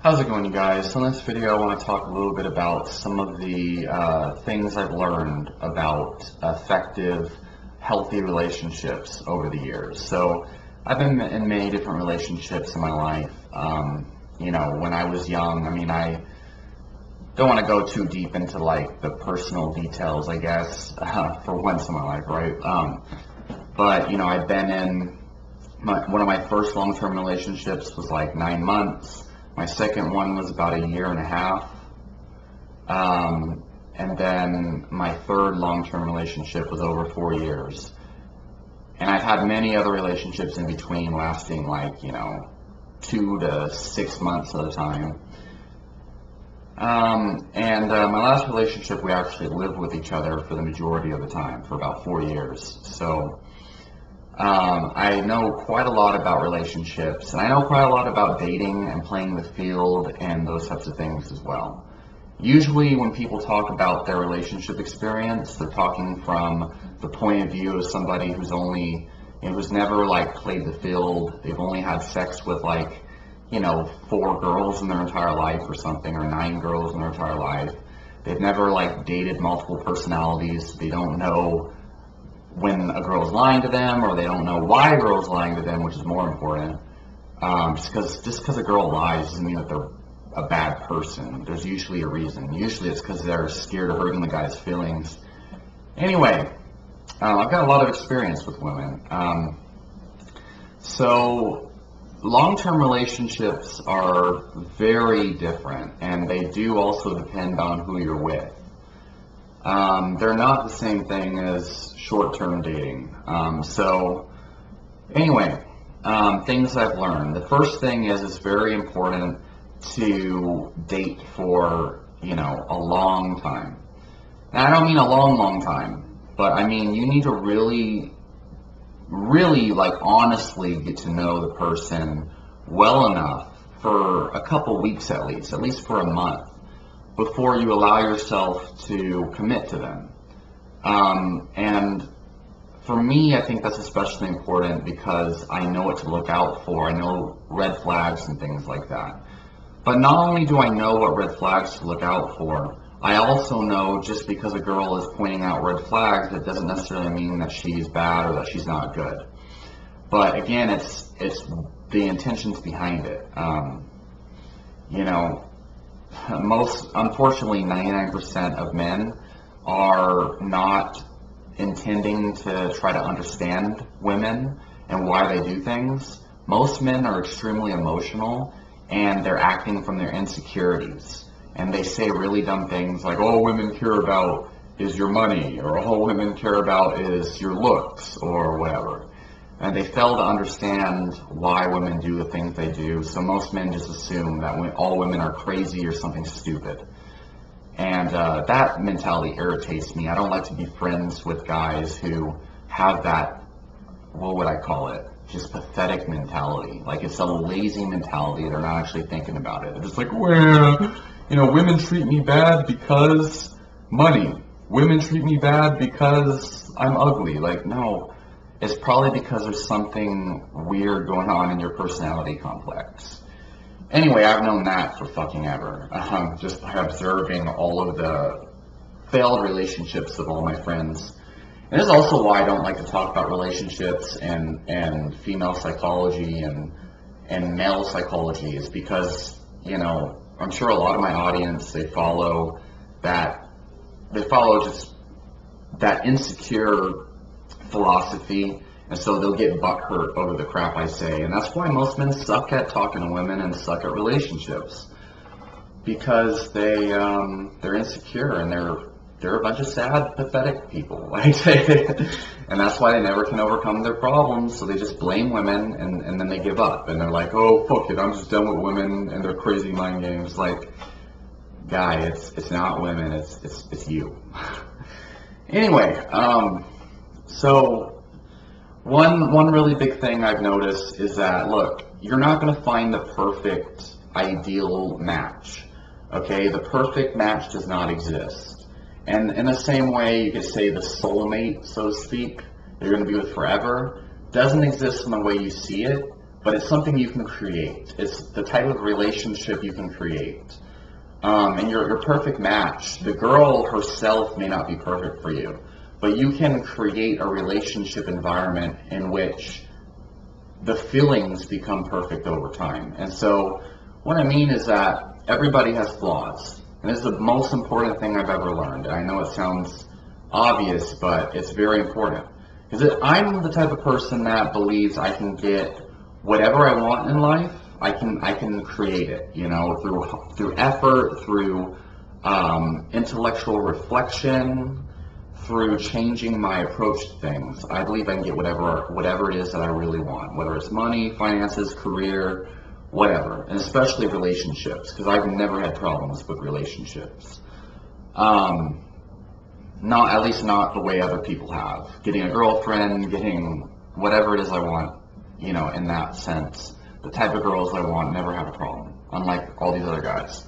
How's it going, you guys? So in this video I want to talk a little bit about some of the things I've learned about effective, healthy relationships over the years. So I've been in many different relationships in my life. When I was young, I don't want to go too deep into like the personal details, I guess, for once in my life, right? But I've been in one of my first long-term relationships was like 9 months. My second one was about a year and a half. And then my third long-term relationship was over 4 years. And I've had many other relationships in between lasting like, 2 to 6 months at a time. My last relationship, we actually lived with each other for the majority of the time, for about 4 years. So I know quite a lot about relationships, and I know quite a lot about dating and playing the field and those types of things as well. Usually when people talk about their relationship experience, they're talking from the point of view of somebody who's who's never like played the field. They've only had sex with 4 girls in their entire life or something, or 9 girls in their entire life. They've never like dated multiple personalities. They don't know when a girl's lying to them, or they don't know why a girl's lying to them, which is more important. Just because a girl lies doesn't mean that they're a bad person. There's usually a reason. Usually it's because they're scared of hurting the guy's feelings. Anyway, I've got a lot of experience with women. So long-term relationships are very different, and they do also depend on who you're with. They're not the same thing as short-term dating. Things I've learned. The first thing is it's very important to date for, a long time. Now, I don't mean a long time, but I mean you need to really honestly get to know the person well enough for a couple weeks at least for a month, before you allow yourself to commit to them. And for me, I think that's especially important because I know what to look out for. I know red flags and things like that. But not only do I know what red flags to look out for, I also know just because a girl is pointing out red flags, that doesn't necessarily mean that she's bad or that she's not good. But again, it's the intentions behind it. Unfortunately, 99% of men are not intending to try to understand women and why they do things. Most men are extremely emotional, and they're acting from their insecurities. And they say really dumb things like, all women care about is your money, or all women care about is your looks, or whatever. And they fail to understand why women do the things they do. So most men just assume that all women are crazy or something stupid. And that mentality irritates me. I don't like to be friends with guys who have that, what would I call it? Just pathetic mentality. Like it's a lazy mentality. They're not actually thinking about it. They're just like, well, women treat me bad because money. Women treat me bad because I'm ugly. Like, no. It's probably because there's something weird going on in your personality complex. Anyway, I've known that for fucking ever, just by observing all of the failed relationships of all my friends. And this is also why I don't like to talk about relationships and female psychology and male psychology, is because, I'm sure a lot of my audience, they follow just that insecure philosophy, and so they'll get butthurt over the crap I say. And that's why most men suck at talking to women and suck at relationships, because they're insecure, and they're a bunch of sad, pathetic people. And that's why they never can overcome their problems, so they just blame women, and then they give up, and they're like, oh, fuck it, I'm just done with women and their crazy mind games. Like, guy, it's not women, it's you. Anyway, so one really big thing I've noticed is that, look, you're not going to find the perfect ideal match. Okay, the perfect match does not exist. And in the same way, you could say the soulmate, so to speak, you're going to be with forever, doesn't exist in the way you see it, but it's something you can create. It's the type of relationship you can create. And your perfect match, the girl herself may not be perfect for you, but you can create a relationship environment in which the feelings become perfect over time. And so what I mean is that everybody has flaws. And this is the most important thing I've ever learned. And I know it sounds obvious, but it's very important. Because I'm the type of person that believes I can get whatever I want in life. I can create it, through effort, through intellectual reflection, through changing my approach to things. I believe I can get whatever it is that I really want, whether it's money, finances, career, whatever, and especially relationships, because I've never had problems with relationships. Not, at least not the way other people have. Getting a girlfriend, getting whatever it is I want, in that sense. The type of girls I want, never had a problem, unlike all these other guys.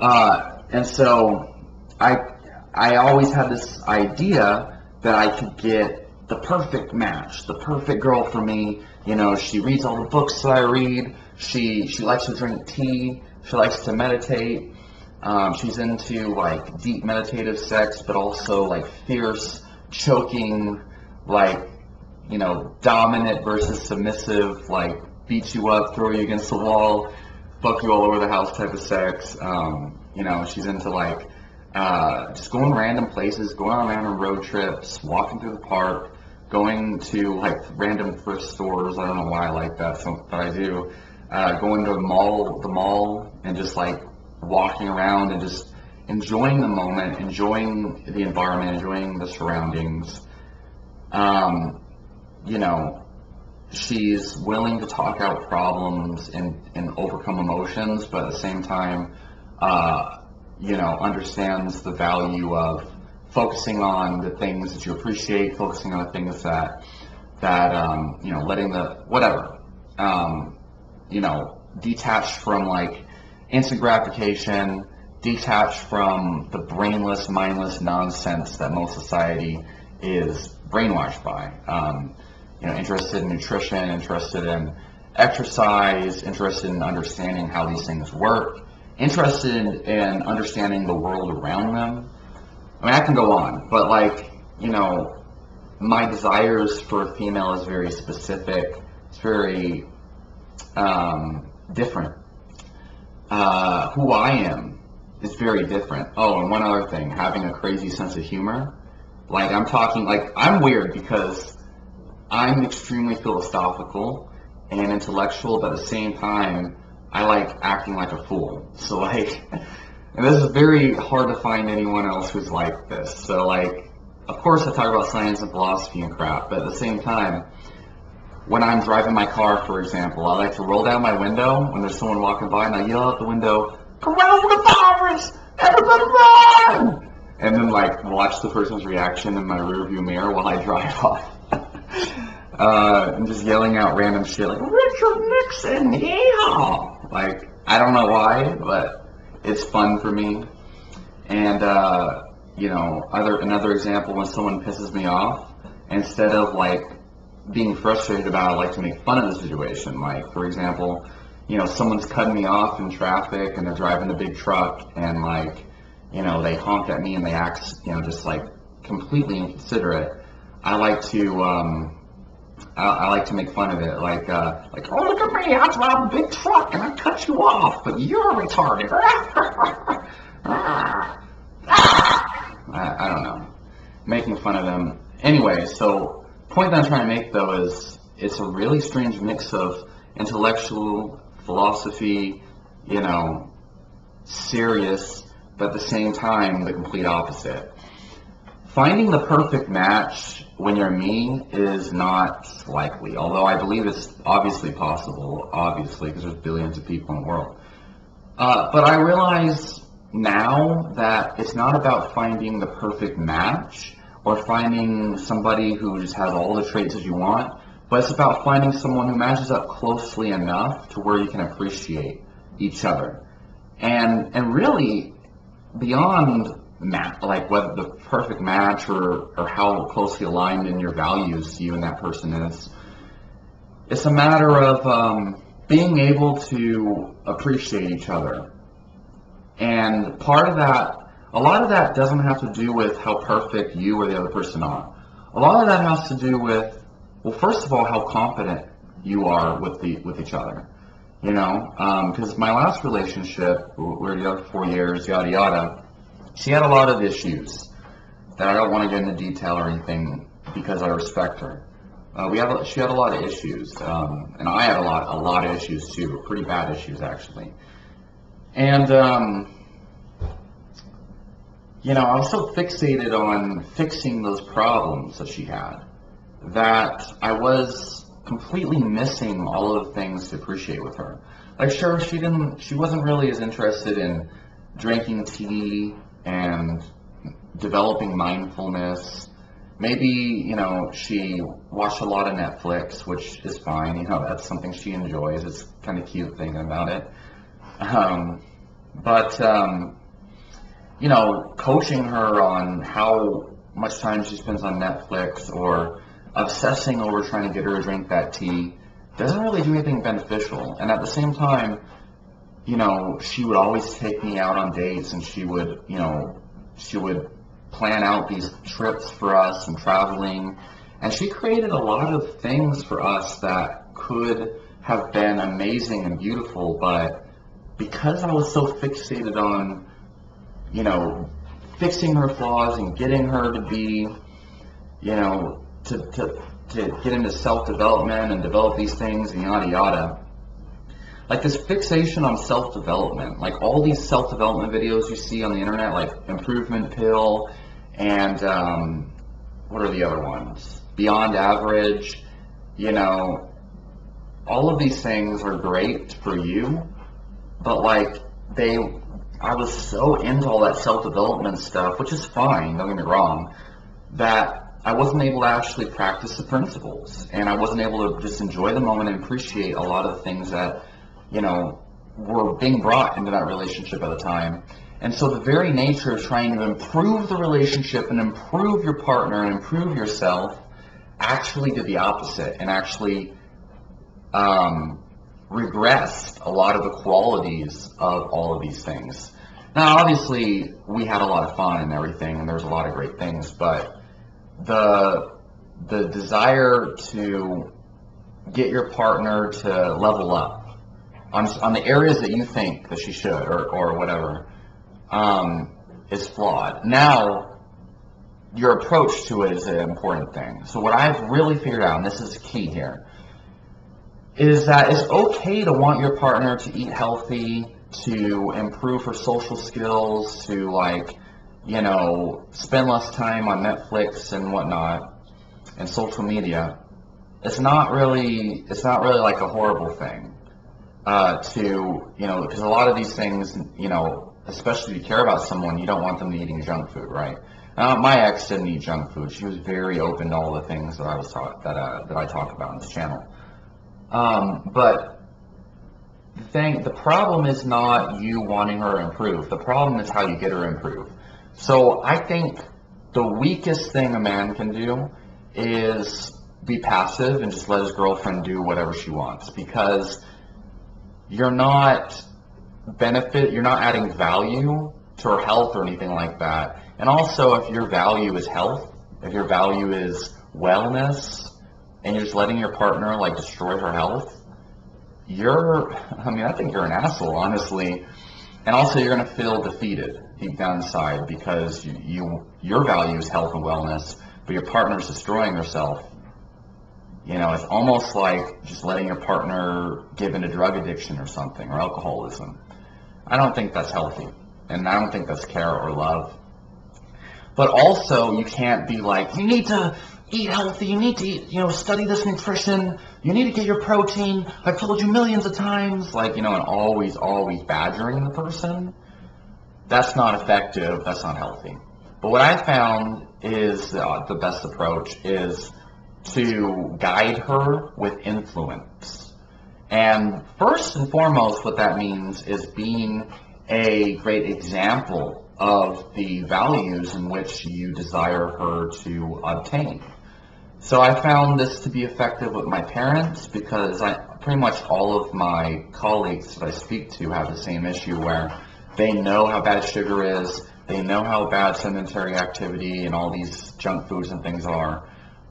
And so I always had this idea that I could get the perfect match, the perfect girl for me. She reads all the books that I read. She likes to drink tea. She likes to meditate. She's into like deep meditative sex, but also like fierce, choking, like, dominant versus submissive, like beat you up, throw you against the wall, fuck you all over the house type of sex. She's into like just going random places, going on random road trips, walking through the park, going to like random thrift stores. I don't know why I like that, but I do. Going to the mall, and just like walking around and just enjoying the moment, enjoying the environment, enjoying the surroundings. She's willing to talk out problems and overcome emotions, but at the same time, understands the value of focusing on the things that you appreciate, focusing on the things that letting the whatever, detached from like instant gratification, detached from the brainless, mindless nonsense that most society is brainwashed by. Interested in nutrition, interested in exercise, interested in understanding how these things work, interested in understanding the world around them. I mean, I can go on, but like, my desires for a female is very specific. It's very different. Who I am is very different. Oh, and one other thing, having a crazy sense of humor. Like, I'm weird because I'm extremely philosophical and intellectual, but at the same time, I like acting like a fool. So like, and this is very hard to find anyone else who's like this. So like, of course I talk about science and philosophy and crap, but at the same time, when I'm driving my car, for example, I like to roll down my window when there's someone walking by, and I yell out the window, "Coronavirus! Everybody run!" And then like watch the person's reaction in my rearview mirror while I drive off. And just yelling out random shit like, "Richard Nixon, yeah!" Like, I don't know why, but it's fun for me. And, another example, when someone pisses me off, instead of like being frustrated about it, I like to make fun of the situation. Like, for example, someone's cutting me off in traffic and they're driving a big truck, and like, they honk at me and they act, just like completely inconsiderate. I like to make fun of it, like, "Oh, look at me, I drive a big truck and I cut you off, but you're retarded." I don't know, making fun of them. Anyway, so point that I'm trying to make though is it's a really strange mix of intellectual philosophy, serious, but at the same time the complete opposite. Finding the perfect match when you're me is not likely, although I believe it's obviously possible, because there's billions of people in the world. But I realize now that it's not about finding the perfect match or finding somebody who just has all the traits that you want, but it's about finding someone who matches up closely enough to where you can appreciate each other. And really, beyond like whether the perfect match or how closely aligned in your values you and that person is, It's a matter of being able to appreciate each other. And part of that, a lot of that doesn't have to do with how perfect you or the other person are. A lot of that has to do with, well, first of all, how confident you are with each other. You know, because my last relationship, we were together for 4 years, yada yada. She had a lot of issues that I don't want to get into detail or anything because I respect her. She had a lot of issues, and I had a lot of issues too, pretty bad issues actually. And you know, I was so fixated on fixing those problems that she had that I was completely missing all of the things to appreciate with her. Like, sure, she wasn't really as interested in drinking tea and developing mindfulness. Maybe, you know, she watched a lot of Netflix, which is fine. You know, that's something she enjoys. It's kind of cute thinking about it. But you know, coaching her on how much time she spends on Netflix or obsessing over trying to get her to drink that tea doesn't really do anything beneficial. And at the same time, you know, she would always take me out on dates, and she would plan out these trips for us and traveling. And she created a lot of things for us that could have been amazing and beautiful, but because I was so fixated on, you know, fixing her flaws and getting her to be, you know, to get into self-development and develop these things and yada yada. Like this fixation on self-development, like all these self-development videos you see on the internet, like Improvement Pill and what are the other ones? Beyond Average, you know, all of these things are great for you, but like I was so into all that self-development stuff, which is fine, don't get me wrong, that I wasn't able to actually practice the principles, and I wasn't able to just enjoy the moment and appreciate a lot of the things that, you know, were being brought into that relationship at the time. And so the very nature of trying to improve the relationship and improve your partner and improve yourself actually did the opposite and actually regressed a lot of the qualities of all of these things. Now, obviously, we had a lot of fun and everything, and there's a lot of great things, but the desire to get your partner to level up on the areas that you think that she should or whatever is flawed. Now, your approach to it is an important thing. So what I've really figured out, and this is key here, is that it's okay to want your partner to eat healthy, to improve her social skills, to, like, you know, spend less time on Netflix and whatnot and social media. It's not really like a horrible thing to, you know, because a lot of these things, you know, especially if you care about someone, you don't want them eating junk food, right? My ex didn't eat junk food. She was very open to all the things that I talk about on this channel. But the problem is not you wanting her to improve. The problem is how you get her to improve. So I think the weakest thing a man can do is be passive and just let his girlfriend do whatever she wants, because you're not adding value to her health or anything like that. And also, if your value is health, if your value is wellness, and you're just letting your partner like destroy her health, I think you're an asshole, honestly. And also, you're going to feel defeated deep down inside because your value is health and wellness, but your partner's destroying herself. You know, it's almost like just letting your partner give into drug addiction or something, or alcoholism. I don't think that's healthy, and I don't think that's care or love. But also, you can't be like, you need to eat healthy, you need to eat, you know, study this nutrition, you need to get your protein, I've told you millions of times, like, you know, and always badgering the person. That's not effective, that's not healthy. But what I found is the best approach is to guide her with influence. And first and foremost, what that means is being a great example of the values in which you desire her to obtain. So I found this to be effective with my parents because pretty much all of my colleagues that I speak to have the same issue where they know how bad sugar is, they know how bad sedentary activity and all these junk foods and things are,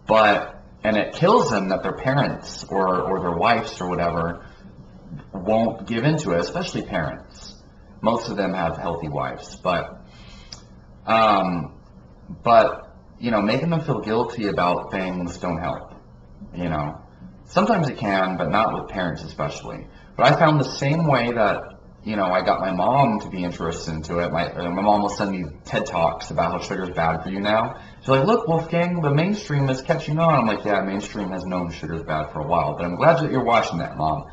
and it kills them that their parents or their wives or whatever won't give into it, especially parents. Most of them have healthy wives, um, but making them feel guilty about things don't help. You know, sometimes it can, but not with parents especially. But I found the same way that I got my mom to be interested into it. My mom will send me TED Talks about how sugar is bad for you now. She's like, look, Wolfgang, the mainstream is catching on. I'm like, yeah, mainstream has known sugar is bad for a while, but I'm glad that you're watching that, Mom.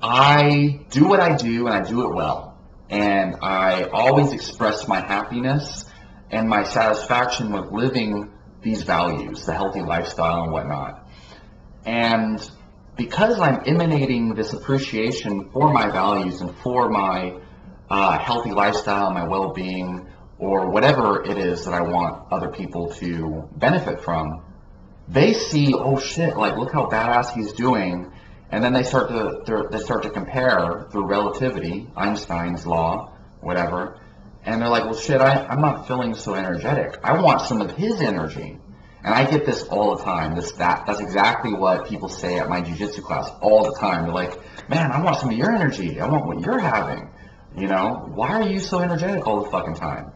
I do what I do, and I do it well. And I always express my happiness and my satisfaction with living these values, the healthy lifestyle and whatnot. And because I'm emanating this appreciation for my values and for my healthy lifestyle, my well-being, or whatever it is that I want other people to benefit from, they see, oh shit, like look how badass he's doing, and then they start to compare through relativity, Einstein's law, whatever, and they're like, well shit, I'm not feeling so energetic. I want some of his energy. And I get this all the time, that's exactly what people say at my jiu-jitsu class all the time. They're like, man, I want some of your energy. I want what you're having. Why are you so energetic all the fucking time?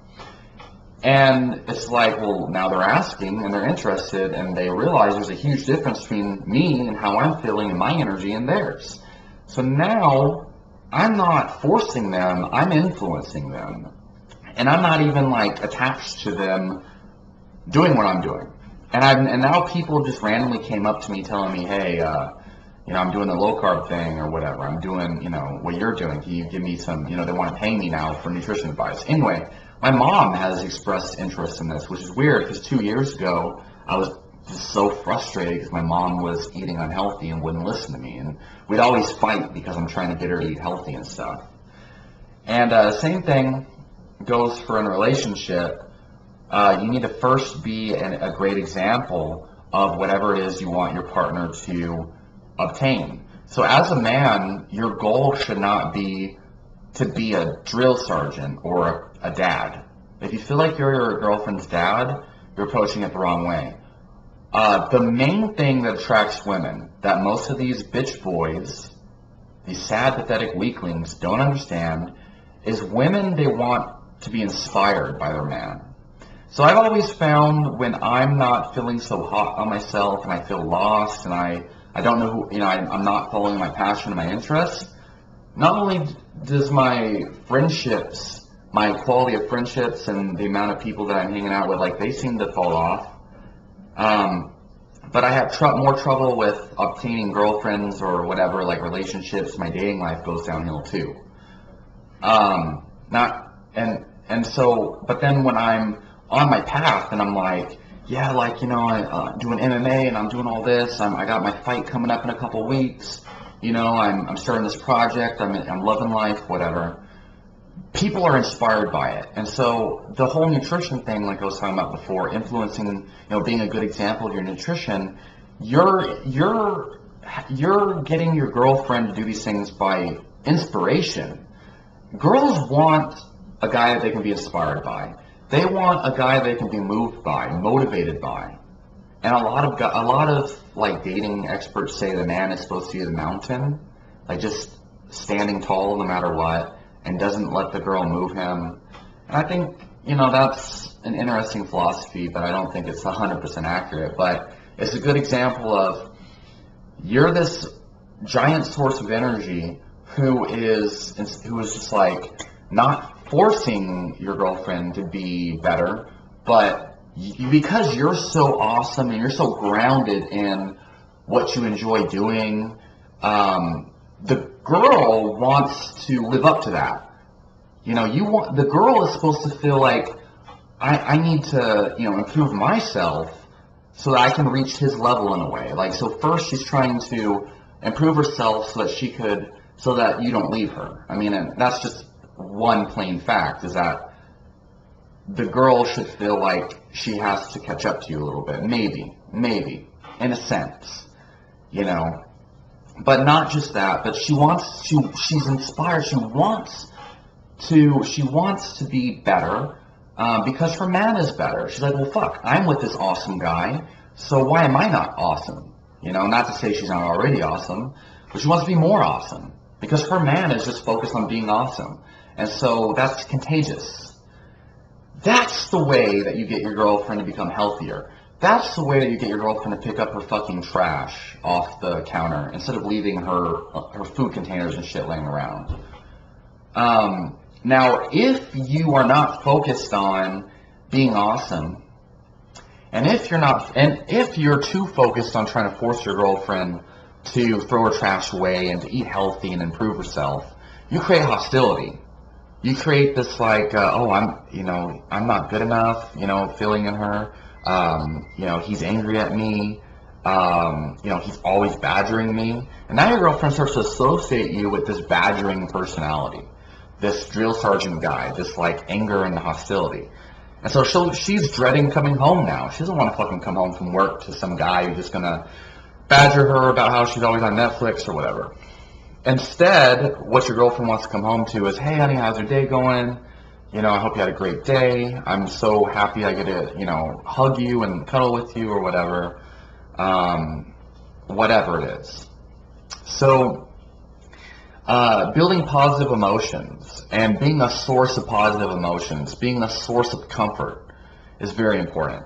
And it's like, well, now they're asking and they're interested and they realize there's a huge difference between me and how I'm feeling and my energy and theirs. So now I'm not forcing them, I'm influencing them. And I'm not even like attached to them doing what I'm doing. And now people just randomly came up to me telling me, hey, I'm doing the low carb thing or whatever. I'm doing, what you're doing. Can you give me some, they want to pay me now for nutrition advice. Anyway, my mom has expressed interest in this, which is weird because 2 years ago, I was just so frustrated because my mom was eating unhealthy and wouldn't listen to me. And we'd always fight because I'm trying to get her to eat healthy and stuff. And same thing goes for in a relationship. You need to first be a great example of whatever it is you want your partner to obtain. So as a man, your goal should not be to be a drill sergeant or a dad. If you feel like you're your girlfriend's dad, you're approaching it the wrong way. The main thing that attracts women, that most of these bitch boys, these sad, pathetic weaklings don't understand, is women, they want to be inspired by their man. So I've always found when I'm not feeling so hot on myself and I feel lost and I don't know who, I'm not following my passion and my interests, not only does my friendships, my quality of friendships and the amount of people that I'm hanging out with, like they seem to fall off, but I have more trouble with obtaining girlfriends or whatever, like relationships, my dating life goes downhill too. But then when I'm on my path and I'm like, yeah, like, I'm doing MMA and I'm doing all this. I got my fight coming up in a couple weeks. I'm starting this project. I'm loving life, whatever. People are inspired by it. And so the whole nutrition thing, like I was talking about before, influencing, being a good example of your nutrition, you're getting your girlfriend to do these things by inspiration. Girls want a guy that they can be inspired by. They want a guy they can be moved by, motivated by. And a lot of like dating experts say the man is supposed to be the mountain, like just standing tall no matter what, and doesn't let the girl move him. And I think, that's an interesting philosophy, but I don't think it's 100% accurate. But it's a good example of you're this giant source of energy who is just like not forcing your girlfriend to be better, but because you're so awesome and you're so grounded in what you enjoy doing, the girl wants to live up to that. The girl is supposed to feel like I need to, improve myself so that I can reach his level in a way. Like, so first she's trying to improve herself so that you don't leave her. I mean, and that's just one plain fact, is that the girl should feel like she has to catch up to you a little bit. Maybe. in a sense, you know. But not just that, but she's inspired. She wants to be better because her man is better. She's like, well, fuck, I'm with this awesome guy, so why am I not awesome? You know, not to say she's not already awesome, but she wants to be more awesome because her man is just focused on being awesome. And so that's contagious. That's the way that you get your girlfriend to become healthier. That's the way that you get your girlfriend to pick up her fucking trash off the counter instead of leaving her food containers and shit laying around. Now, if you are not focused on being awesome, and if you're too focused on trying to force your girlfriend to throw her trash away and to eat healthy and improve herself, you create hostility. You create this like, I'm not good enough, feeling in her. He's angry at me. He's always badgering me. And now your girlfriend starts to associate you with this badgering personality, this drill sergeant guy, this like anger and hostility. And so she's dreading coming home now. She doesn't want to fucking come home from work to some guy who's just gonna badger her about how she's always on Netflix or whatever. Instead, what your girlfriend wants to come home to is, hey honey, how's your day going? I hope you had a great day. I'm so happy I get to, hug you and cuddle with you or whatever. Whatever it is. So, building positive emotions and being a source of positive emotions, being a source of comfort is very important.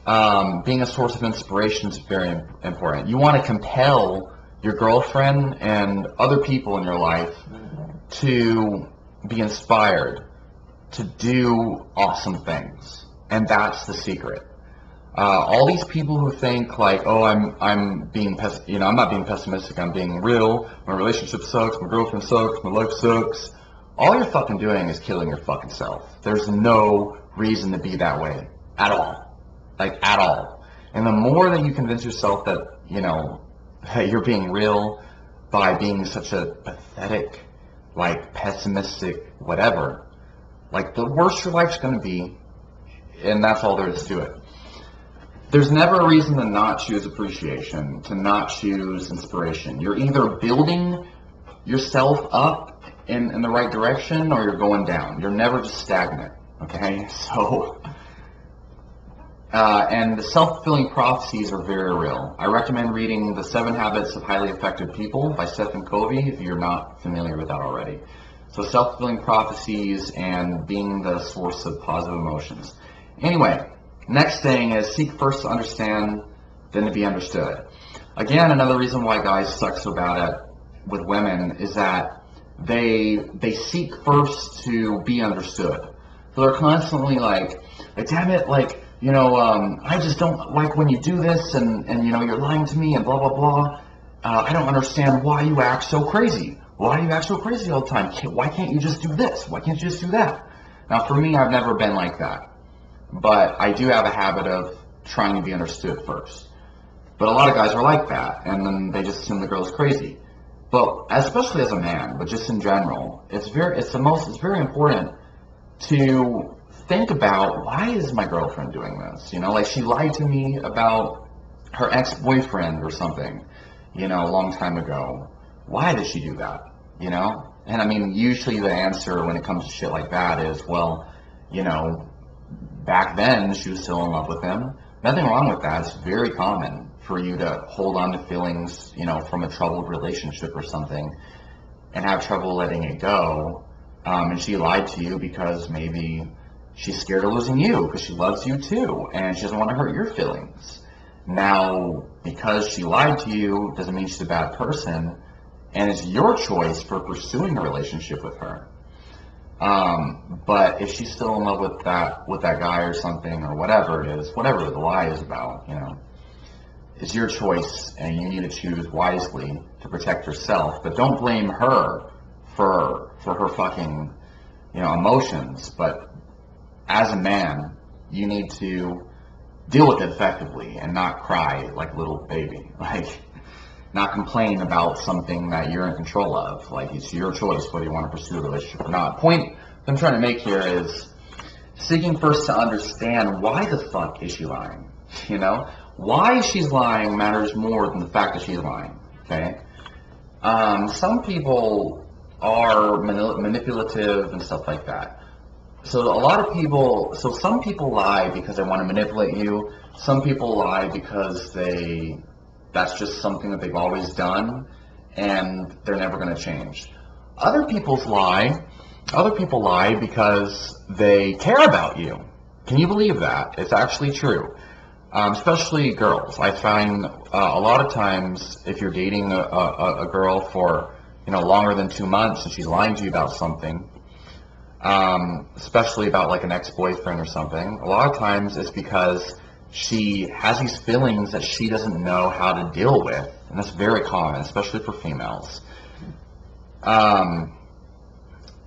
Being a source of inspiration is very important. You want to compel your girlfriend and other people in your life to be inspired to do awesome things, and that's the secret. All these people who think like, oh, I'm not being pessimistic, I'm being real, my relationship sucks, my girlfriend sucks, my life sucks. All you're fucking doing is killing your fucking self. There's no reason to be that way at all, like at all. And the more that you convince yourself that hey, you're being real by being such a pathetic, like pessimistic, whatever. Like, the worse your life's going to be, and that's all there is to it. There's never a reason to not choose appreciation, to not choose inspiration. You're either building yourself up in the right direction, or you're going down. You're never just stagnant, okay? So, and the self-fulfilling prophecies are very real. I recommend reading The 7 Habits of Highly Effective People by Stephen Covey, if you're not familiar with that already. So self-fulfilling prophecies and being the source of positive emotions. Anyway, next thing is seek first to understand, then to be understood. Again, another reason why guys suck so bad with women is that they seek first to be understood. So they're constantly like damn it, I just don't like when you do this, and you're lying to me, and blah, blah, blah. I don't understand why you act so crazy. Why do you act so crazy all the time? Why can't you just do this? Why can't you just do that? Now, for me, I've never been like that. But I do have a habit of trying to be understood first. But a lot of guys are like that, and then they just assume the girl's crazy. But especially as a man, but just in general, it's very important to think about, why is my girlfriend doing this? Like, she lied to me about her ex-boyfriend or something, a long time ago. Why did she do that? And I mean, usually the answer when it comes to shit like that is, well, back then she was still in love with him. Nothing wrong with that. It's very common for you to hold on to feelings, from a troubled relationship or something and have trouble letting it go. And she lied to you because maybe she's scared of losing you because she loves you too and she doesn't want to hurt your feelings. Now, because she lied to you doesn't mean she's a bad person. And it's your choice for pursuing a relationship with her. But if she's still in love with that guy or something, or whatever it is, whatever the lie is about, it's your choice, and you need to choose wisely to protect yourself. But don't blame her for her fucking, emotions. But as a man, you need to deal with it effectively and not cry like a little baby. Not complain about something that you're in control of. Like, it's your choice whether you want to pursue a relationship or not. Point I'm trying to make here is seeking first to understand, why the fuck is she lying? Why she's lying matters more than the fact that she's lying, okay? Some people are manipulative and stuff like that. So some people lie because they want to manipulate you. Some people lie because that's just something that they've always done and they're never going to change. Other people lie because they care about you. Can you believe that? It's actually true. Especially girls. I find a lot of times if you're dating a girl for longer than 2 months and she's lying to you about something, especially about like an ex-boyfriend or something, a lot of times it's because she has these feelings that she doesn't know how to deal with, and that's very common, especially for females. But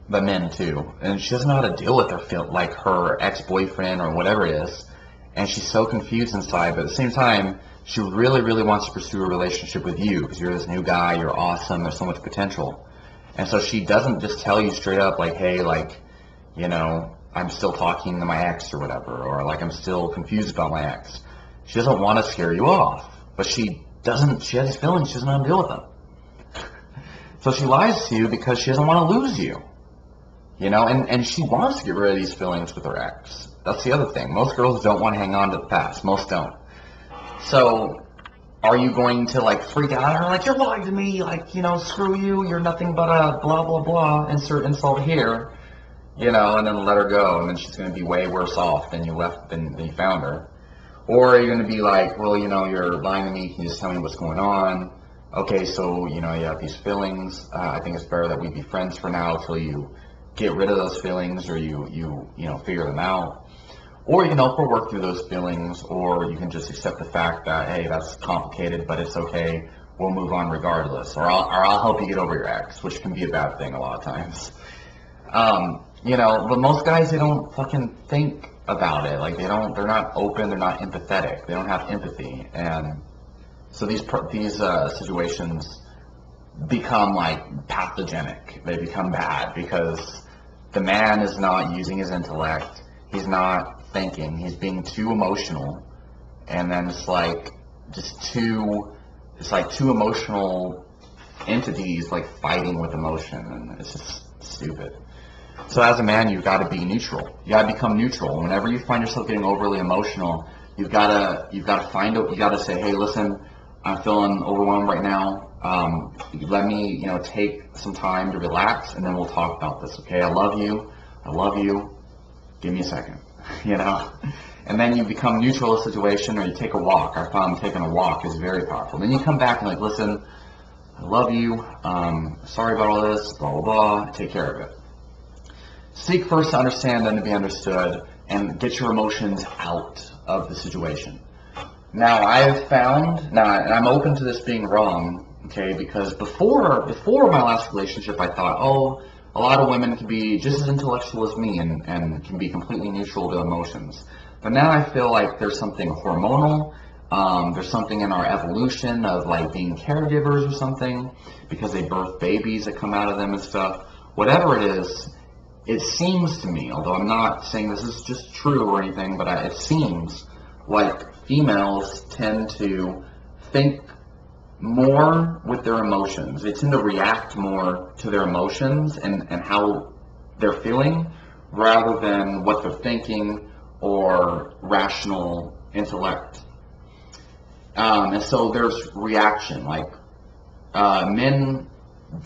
men too, and she doesn't know how to deal with her ex-boyfriend or whatever it is. And she's so confused inside, but at the same time, she really, really wants to pursue a relationship with you because you're this new guy, you're awesome, there's so much potential. And so she doesn't just tell you straight up, like, hey, I'm still talking to my ex or whatever, or like, I'm still confused about my ex. She doesn't want to scare you off, but she has these feelings, she doesn't know how to deal with them. So she lies to you because she doesn't want to lose you. And she wants to get rid of these feelings with her ex. That's the other thing. Most girls don't want to hang on to the past. Most don't. So, are you going to freak out at her you're lying to me, screw you, you're nothing but a blah blah blah, insert insult here, and then let her go, and then she's going to be way worse off than you found her? Or are you going to be like, well, you're lying to me, can you just tell me what's going on? Okay, so, you have these feelings, I think it's better that we be friends for now till you get rid of those feelings, or you figure them out. Or you can help her work through those feelings, or you can just accept the fact that, hey, that's complicated, but it's okay, we'll move on regardless. Or I'll help you get over your ex, which can be a bad thing a lot of times. But most guys, they don't fucking think about it. They're not open, they're not empathetic, they don't have empathy. And so these situations become pathogenic. They become bad because the man is not using his intellect. He's not thinking. He's being too emotional, and then it's two emotional entities fighting with emotion, and it's just stupid. So as a man, you've got to be neutral. You got to become neutral. Whenever you find yourself getting overly emotional, you've got to say, hey, listen, I'm feeling overwhelmed right now. Let me, take some time to relax, and then we'll talk about this, okay? I love you. Give me a second, And then you become neutral in a situation, or you take a walk. I found taking a walk is very powerful. Then you come back and listen, I love you. Sorry about all this, blah, blah, blah. Take care of it. Seek first to understand, then to be understood, and get your emotions out of the situation. Now, I have found, and I'm open to this being wrong, okay, because before my last relationship, I thought, oh, a lot of women can be just as intellectual as me and can be completely neutral to emotions. But now I feel like there's something hormonal, there's something in our evolution of being caregivers or something, because they birth babies that come out of them and stuff. Whatever it is, it seems to me, although I'm not saying this is just true or anything, but it seems like females tend to think more with their emotions. They tend to react more to their emotions and how they're feeling rather than what they're thinking or rational intellect. And so there's reaction. Men,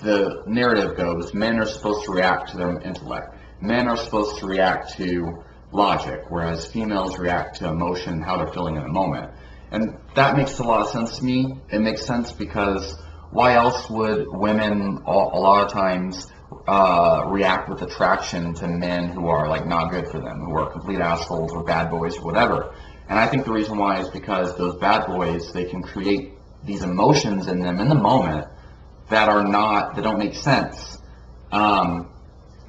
the narrative goes, men are supposed to react to their intellect. Men are supposed to react to logic, whereas females react to emotion, how they're feeling in the moment. And that makes a lot of sense to me. It makes sense because why else would women a lot of times react with attraction to men who are not good for them, who are complete assholes or bad boys or whatever? And I think the reason why is because those bad boys, they can create these emotions in them in the moment that don't make sense. But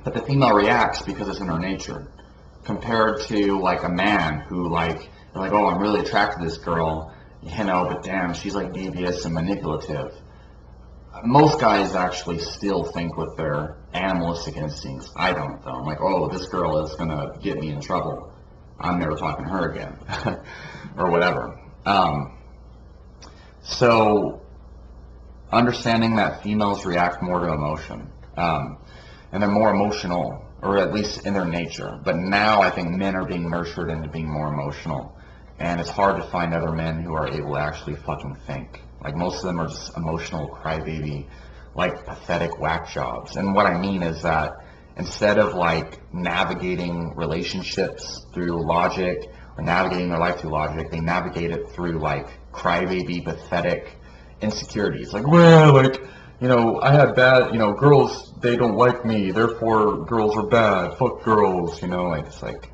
the female reacts because it's in her nature, compared to a man who oh, I'm really attracted to this girl, but damn, she's devious and manipulative. Most guys actually still think with their animalistic instincts. I don't, though. I'm oh, this girl is gonna get me in trouble. I'm never talking to her again, or whatever. Um, so understanding that females react more to emotion, and they're more emotional, or at least in their nature. But now I think men are being nurtured into being more emotional, and it's hard to find other men who are able to actually fucking think. Like, most of them are just emotional crybaby, like pathetic whack jobs. And what I mean is that instead of like navigating relationships through logic or navigating their life through logic, they navigate it through like crybaby, pathetic insecurities. Like, well, like, you know, I had bad, you know, girls, they don't like me, therefore girls are bad, fuck girls, you know, like, it's like,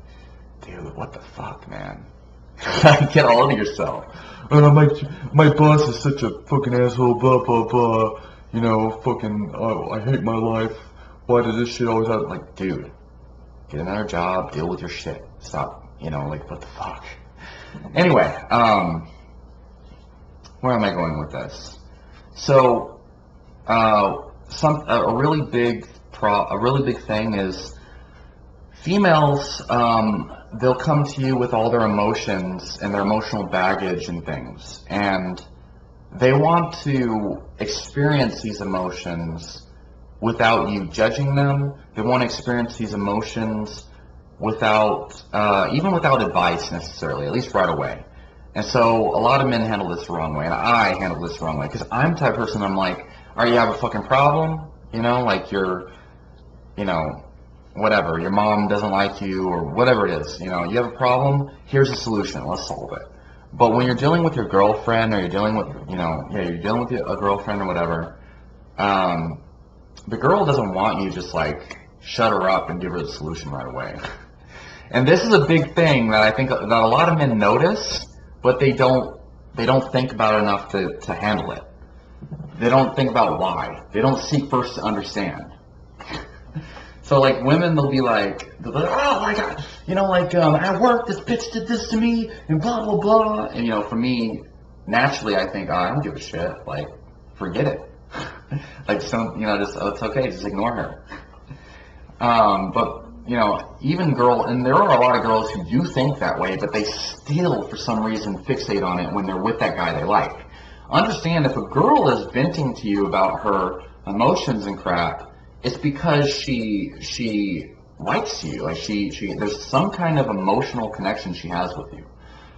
dude, what the fuck, man? Get all of yourself. My boss is such a fucking asshole, blah, blah, blah, you know, fucking, I hate my life, why does this shit always happen? Like, dude, get another job, deal with your shit, stop, you know, like, what the fuck? Anyway, where am I going with this? So, a really big thing is females. They'll come to you with all their emotions and their emotional baggage and things, and they want to experience these emotions without you judging them. They want to experience these emotions without, even without advice necessarily, at least right away. And so a lot of men handle this the wrong way, and I handle this the wrong way, because I'm the type of person, I'm like, all right, you have a fucking problem, you know, like you're, you know, whatever, your mom doesn't like you, or whatever it is, you know, you have a problem, here's a solution, let's solve it. But when you're dealing with your girlfriend, or you're dealing with, you know, yeah, you're dealing with a girlfriend or whatever, the girl doesn't want you just like, shut her up and give her the solution right away. And this is a big thing that I think that a lot of men notice, but they don't think about it enough to handle it. They don't think about why. They don't seek first to understand. So like women, they'll be like, oh my god, you know, like at work this bitch did this to me and blah blah blah. And you know, for me, naturally I think, oh, I don't give a shit. Like, forget it. Like, some, you know, just, oh, it's okay, just ignore her. But you know, even and there are a lot of girls who do think that way, but they still, for some reason, fixate on it when they're with that guy they like. Understand, if a girl is venting to you about her emotions and crap, it's because she likes you. Like, there's some kind of emotional connection she has with you.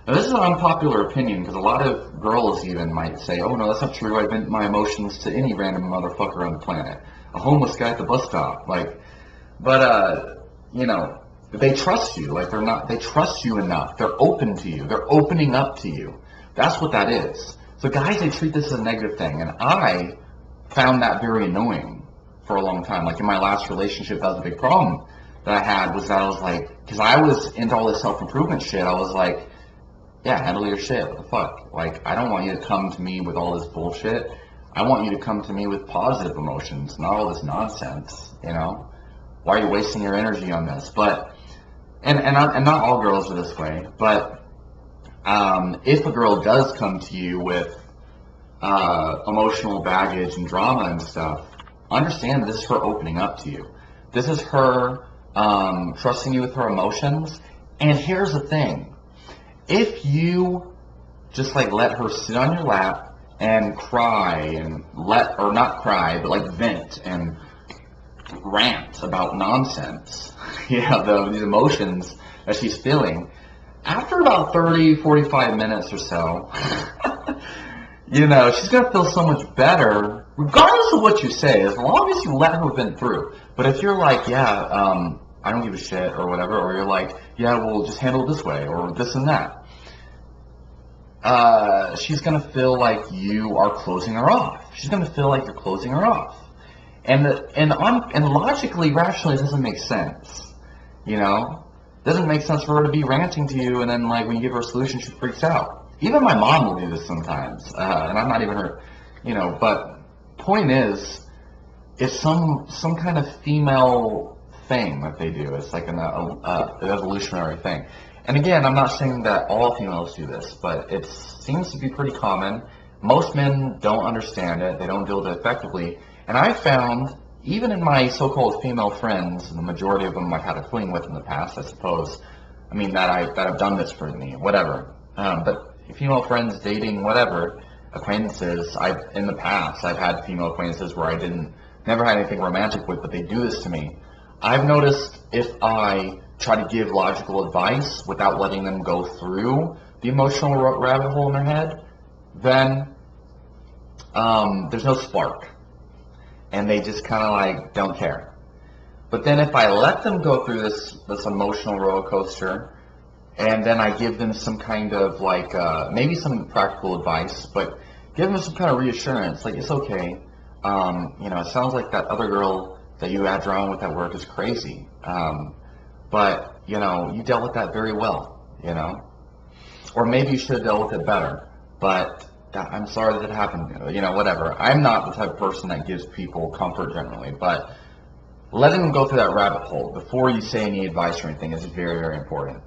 Now, this is an unpopular opinion, because a lot of girls even might say, oh no, that's not true, I vent my emotions to any random motherfucker on the planet. A homeless guy at the bus stop. Like, but, you know, they trust you. Like, they trust you enough. They're open to you. They're opening up to you. That's what that is. So guys, they treat this as a negative thing. And I found that very annoying for a long time. Like, in my last relationship, that was a big problem that I had, was that I was like, because I was into all this self-improvement shit, I was like, yeah, handle your shit. What the fuck? Like, I don't want you to come to me with all this bullshit. I want you to come to me with positive emotions, not all this nonsense, you know? Why are you wasting your energy on this? But, and not all girls are this way, but if a girl does come to you with emotional baggage and drama and stuff, understand this is her opening up to you. This is her trusting you with her emotions. And here's the thing. If you just like let her sit on your lap and cry and or not cry, but like vent and rant about nonsense, these emotions that she's feeling, after about 30, 45 minutes or so, you know, she's going to feel so much better, regardless of what you say, as long as you let her vent through. But if you're like, yeah, I don't give a shit, or whatever, or you're like, yeah, we'll just handle it this way, or this and that, she's going to feel like you are closing her off. She's going to feel like you're closing her off. And logically, rationally, it doesn't make sense, you know? It doesn't make sense for her to be ranting to you, and then, like, when you give her a solution, she freaks out. Even my mom will do this sometimes, and I'm not even her, you know, but point is, it's some kind of female thing that they do. It's like an evolutionary thing. And again, I'm not saying that all females do this, but it seems to be pretty common. Most men don't understand it. They don't deal with it effectively. And I found, even in my so-called female friends, the majority of them I've had a fling with in the past, I suppose, I mean, that I've done this for me, whatever. But female friends dating, whatever, acquaintances. In the past, I've had female acquaintances where never had anything romantic with, but they do this to me. I've noticed if I try to give logical advice without letting them go through the emotional rabbit hole in their head, then there's no spark, and they just kind of like don't care. But then if I let them go through this emotional roller coaster, and then I give them some kind of like maybe some practical advice, but give them some kind of reassurance, like it's okay. It sounds like that other girl that you had drawn with at work is crazy, but you dealt with that very well, or maybe you should have dealt with it better. But I'm sorry that it happened, whatever. I'm not the type of person that gives people comfort generally, but letting them go through that rabbit hole before you say any advice or anything is very, very important.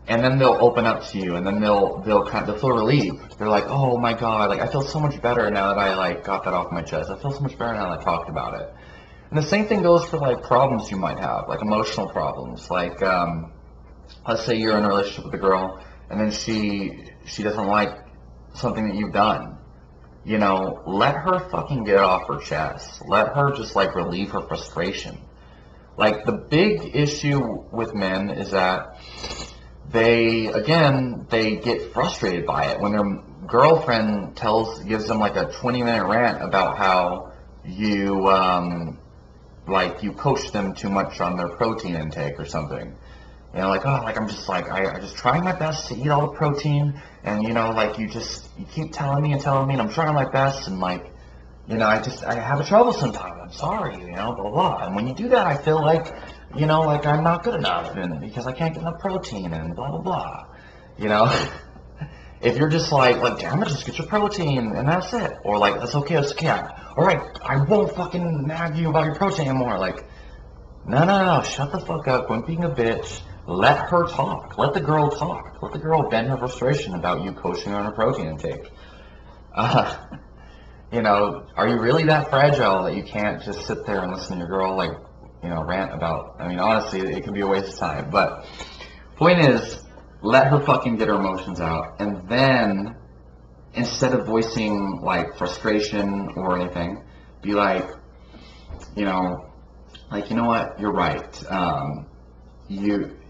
And then they'll open up to you, and then they'll feel relieved. They're like, oh my God, like I feel so much better now that I like got that off my chest. I feel so much better now that I talked about it. And the same thing goes for like problems you might have, like emotional problems. Like, let's say you're in a relationship with a girl, and then she doesn't like something that you've done. Let her fucking get it off her chest. Let her just like relieve her frustration. Like the big issue with men is that they get frustrated by it when their girlfriend gives them like a 20-minute rant about how you you coach them too much on their protein intake or something. I'm just trying my best to eat all the protein, and you keep telling me, and I'm trying my best, and I have a trouble sometimes. I'm sorry, blah, blah. And when you do that, I feel like, I'm not good enough, and because I can't get enough protein, and blah, blah, blah. If you're just like, damn it, just get your protein, and that's it. Or that's okay, all right, I won't fucking nag you about your protein anymore. No, shut the fuck up, quit being a bitch. Let her talk. Let the girl talk. Let the girl vent her frustration about you coaching her on her protein intake. Are you really that fragile that you can't just sit there and listen to your girl, rant about, honestly, it can be a waste of time. But point is, let her fucking get her emotions out. And then, instead of voicing, frustration or anything, be like, you know what, you're right.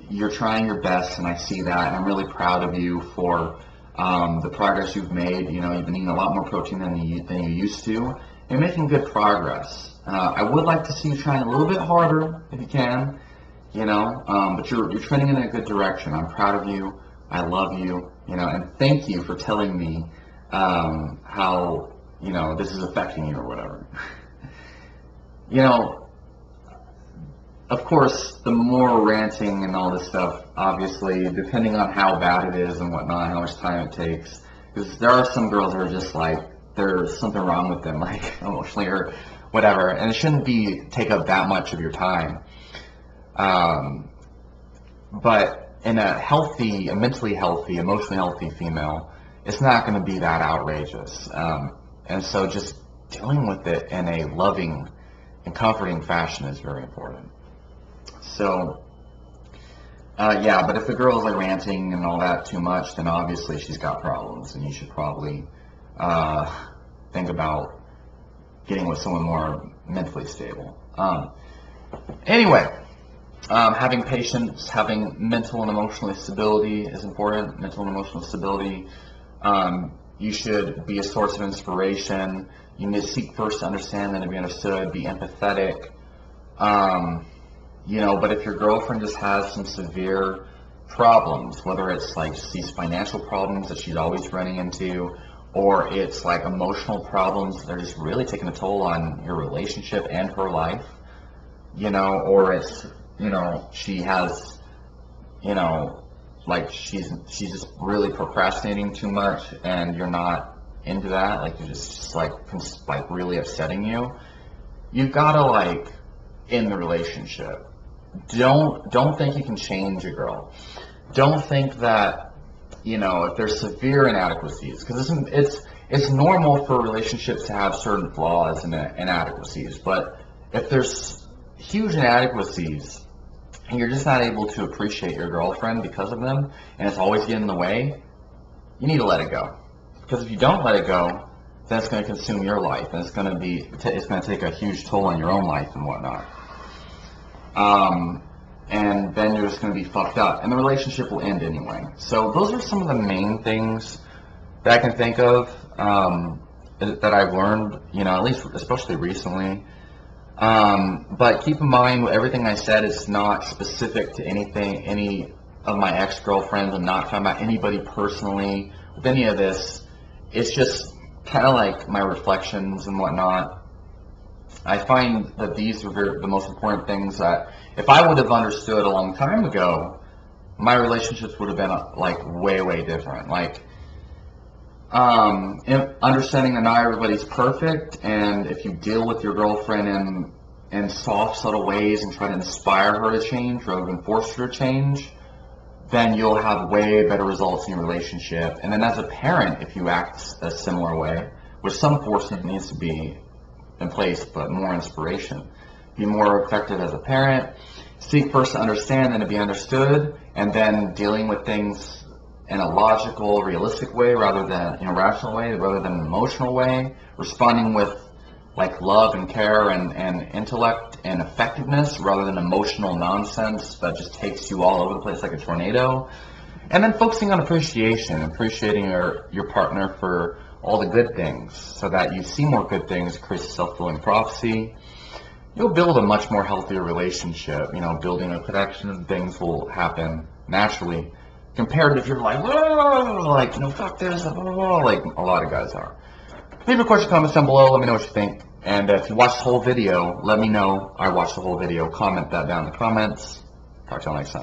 You're trying your best, and I see that, and I'm really proud of you for the progress you've made. You've been eating a lot more protein than you used to. You're making good progress. I would like to see you trying a little bit harder if you can, but you're trending in a good direction. I'm proud of you. I love you, and thank you for telling me how, this is affecting you or whatever. Of course, the more ranting and all this stuff, obviously, depending on how bad it is and whatnot, how much time it takes, because there are some girls that are just there's something wrong with them, emotionally or whatever, and it shouldn't take up that much of your time. But in a mentally healthy, emotionally healthy female, it's not going to be that outrageous. And so just dealing with it in a loving and comforting fashion is very important. So, but if the girl is ranting and all that too much, then obviously she's got problems, and you should probably think about getting with someone more mentally stable. Anyway, having patience, having mental and emotional stability is important. Mental and emotional stability. You should be a source of inspiration. You need to seek first to understand, then to be understood. Be empathetic. But if your girlfriend just has some severe problems, whether it's these financial problems that she's always running into, or it's emotional problems that are just really taking a toll on your relationship and her life, or it's, she has, she's just really procrastinating too much, and you're not into that, you're just really upsetting you, you've got to end the relationship. Don't think you can change a girl. Don't think that, if there's severe inadequacies, because it's normal for relationships to have certain flaws and inadequacies, but if there's huge inadequacies and you're just not able to appreciate your girlfriend because of them, and it's always getting in the way, you need to let it go. Because if you don't let it go, then it's going to consume your life, and it's going to take a huge toll on your own life and whatnot. And then you're just going to be fucked up, and the relationship will end anyway. So those are some of the main things that I can think of that I've learned, at least especially recently. But keep in mind, everything I said is not specific to any of my ex-girlfriends. I'm not talking about anybody personally with any of this. It's just kind of like my reflections and whatnot. I find that these are the most important things that if I would have understood a long time ago, my relationships would have been like way, way different. Like, understanding that not everybody's perfect, and if you deal with your girlfriend in soft, subtle ways and try to inspire her to change rather than force her to change, then you'll have way better results in your relationship. And then as a parent, if you act a similar way, which some forcing needs to be in place, but more inspiration. Be more effective as a parent. Seek first to understand, then to be understood, and then dealing with things in a logical, realistic way rather than in a rational way, rather than an emotional way. Responding with like love and care and intellect and effectiveness rather than emotional nonsense that just takes you all over the place like a tornado. And then focusing on appreciating your partner for all the good things, so that you see more good things, it creates a self-fulfilling prophecy. You'll build a much more healthier relationship. Building a connection and things will happen naturally. Compared to if you're like, whoa, like, fuck this, like a lot of guys are. Leave a question, comments down below. Let me know what you think. And if you watched the whole video, let me know I watched the whole video. Comment that down in the comments. Talk to you all next time.